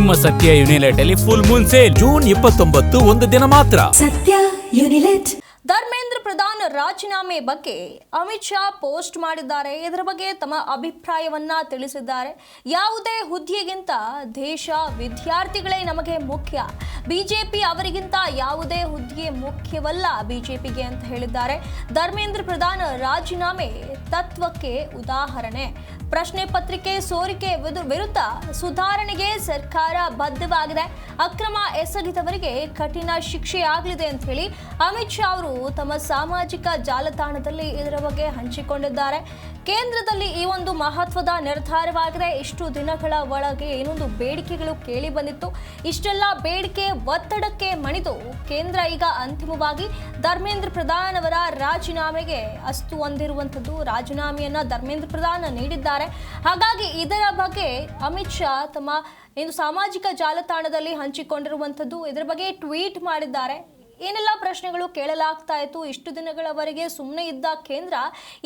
ನಿಮ್ಮ ಸತ್ಯ ಯುನಿಲೆಟ್ ಅಲ್ಲಿ ಫುಲ್ ಮೂನ್ ಸೇಲ್ ಜೂನ್ 29 ಒಂದು ದಿನ ಮಾತ್ರ. ಸತ್ಯ ಯುನಿಲೆಟ್. ಧರ್ಮೇಂದ್ರ ಪ್ರಧಾನ್ ರಾಜೀನಾಮೆ ಬಗ್ಗೆ ಅಮಿತ್ ಶಾ ಪೋಸ್ಟ್ ಮಾಡಿದ್ದಾರೆ. ಇದರ ಬಗ್ಗೆ ತಮ್ಮ ಅಭಿಪ್ರಾಯವನ್ನ ತಿಳಿಸಿದ್ದಾರೆ. ಯಾವುದೇ ಹುದ್ದೆಗಿಂತ ದೇಶ ವಿದ್ಯಾರ್ಥಿಗಳೇ ನಮಗೆ ಮುಖ್ಯ. ಬಿಜೆಪಿ ಅವರಿಗಿಂತ ಯಾವುದೇ ಹುದ್ದೆ ಮುಖ್ಯವಲ್ಲ ಬಿಜೆಪಿಗೆ ಅಂತ ಹೇಳಿದ್ದಾರೆ. ಧರ್ಮೇಂದ್ರ ಪ್ರಧಾನ್ ರಾಜೀನಾಮೆ ತತ್ವಕ್ಕೆ ಉದಾಹರಣೆ. ಪ್ರಶ್ನೆ ಪತ್ರಿಕೆ ಸೋರಿಕೆ ವಿರುದ್ಧ ಸುಧಾರಣೆಗೆ ಸರ್ಕಾರ ಬದ್ಧವಾಗಿದೆ. ಅಕ್ರಮ ಎಸಗಿದವರಿಗೆ ಕಠಿಣ ಶಿಕ್ಷೆಯಾಗಲಿದೆ ಅಂತ ಹೇಳಿ ಅಮಿತ್ ಶಾ ಅವರು ತಮ್ಮ ಸಾಮಾಜಿಕ ಜಾಲತಾಣದಲ್ಲಿ ಇದರ ಬಗ್ಗೆ ಹಂಚಿಕೊಂಡಿದ್ದಾರೆ. ಕೇಂದ್ರದಲ್ಲಿ ಈ ಒಂದು ಮಹತ್ವದ ನಿರ್ಧಾರವಾಗಿದೆ. ಇಷ್ಟು ದಿನಗಳ ಒಳಗೆ ಏನೊಂದು ಬೇಡಿಕೆಗಳು ಕೇಳಿ ಬಂದಿತ್ತು. ಇಷ್ಟೆಲ್ಲ ಬೇಡಿಕೆ ಒತ್ತಡಕ್ಕೆ ಮಣಿದು ಕೇಂದ್ರ ಈಗ ಅಂತಿಮವಾಗಿ ಧರ್ಮೇಂದ್ರ ಪ್ರಧಾನ್ ಅವರ ರಾಜೀನಾಮೆಗೆ ಅಸ್ತು ಹೊಂದಿರುವಂಥದ್ದು. ರಾಜೀನಾಮೆಯನ್ನ ಧರ್ಮೇಂದ್ರ ಪ್ರಧಾನ್ ನೀಡಿದ್ದಾರೆ. ಹಾಗಾಗಿ ಇದರ ಬಗ್ಗೆ ಅಮಿತ್ ಶಾ ತಮ್ಮ ಸಾಮಾಜಿಕ ಜಾಲತಾಣದಲ್ಲಿ ಹಂಚಿಕೊಂಡಿರುವಂಥದ್ದು. ಇದರ ಬಗ್ಗೆ ಟ್ವೀಟ್ ಮಾಡಿದ್ದಾರೆ. ಏನೆಲ್ಲ ಪ್ರಶ್ನೆಗಳು ಕೇಳಲಾಗ್ತಾ ಇತ್ತು. ಇಷ್ಟು ದಿನಗಳವರೆಗೆ ಸುಮ್ಮನೆ ಇದ್ದ ಕೇಂದ್ರ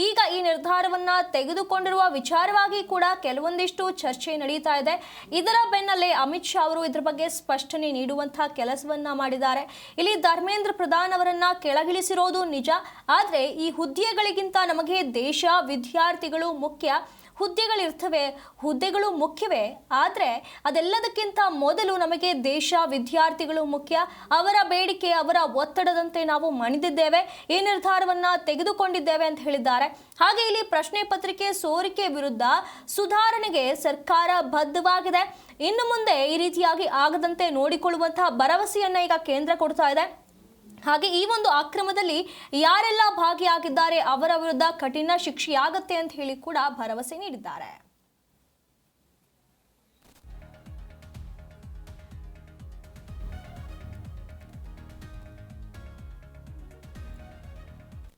ಈಗ ಈ ನಿರ್ಧಾರವನ್ನ ತೆಗೆದುಕೊಂಡಿರುವ ವಿಚಾರವಾಗಿ ಕೂಡ ಕೆಲವೊಂದಿಷ್ಟು ಚರ್ಚೆ ನಡೀತಾ ಇದೆ. ಇದರ ಬೆನ್ನಲ್ಲೇ ಅಮಿತ್ ಶಾ ಅವರು ಇದರ ಬಗ್ಗೆ ಸ್ಪಷ್ಟನೆ ನೀಡುವಂತಹ ಕೆಲಸವನ್ನ ಮಾಡಿದ್ದಾರೆ. ಇಲ್ಲಿ ಧರ್ಮೇಂದ್ರ ಪ್ರಧಾನ್ ಅವರನ್ನ ಕೆಳಗಿಳಿಸಿರೋದು ನಿಜ, ಆದರೆ ಈ ಹುದ್ದೆಗಳಿಗಿಂತ ನಮಗೆ ದೇಶ ವಿದ್ಯಾರ್ಥಿಗಳು ಮುಖ್ಯ. ಹುದ್ದೆಗಳಿರ್ತವೆ, ಹುದ್ದೆಗಳು ಮುಖ್ಯವೇ, ಆದರೆ ಅದೆಲ್ಲದಕ್ಕಿಂತ ಮೊದಲು ನಮಗೆ ದೇಶ ವಿದ್ಯಾರ್ಥಿಗಳು ಮುಖ್ಯ. ಅವರ ಬೇಡಿಕೆ, ಅವರ ಒತ್ತಡದಂತೆ ನಾವು ಮಣಿದಿದ್ದೇವೆ, ಈ ನಿರ್ಧಾರವನ್ನ ತೆಗೆದುಕೊಂಡಿದ್ದೇವೆ ಅಂತ ಹೇಳಿದ್ದಾರೆ. ಹಾಗೆ ಇಲ್ಲಿ ಪ್ರಶ್ನೆ ಪತ್ರಿಕೆ ಸೋರಿಕೆ ವಿರುದ್ಧ ಸುಧಾರಣೆಗೆ ಸರ್ಕಾರ ಬದ್ಧವಾಗಿದೆ. ಇನ್ನು ಮುಂದೆ ಈ ರೀತಿಯಾಗಿ ಆಗದಂತೆ ನೋಡಿಕೊಳ್ಳುವಂತಹ ಭರವಸೆಯನ್ನ ಈಗ ಕೇಂದ್ರ ಕೊಡ್ತಾ ಇದೆ. ಹಾಗೆ ಈ ಒಂದು ಅಕ್ರಮದಲ್ಲಿ ಯಾರೆಲ್ಲ ಭಾಗಿಯಾಗಿದ್ದಾರೆ ಅವರ ವಿರುದ್ಧ ಕಠಿಣ ಶಿಕ್ಷೆಯಾಗತ್ತೆ ಅಂತ ಹೇಳಿ ಕೂಡ ಭರವಸೆ ನೀಡಿದ್ದಾರೆ.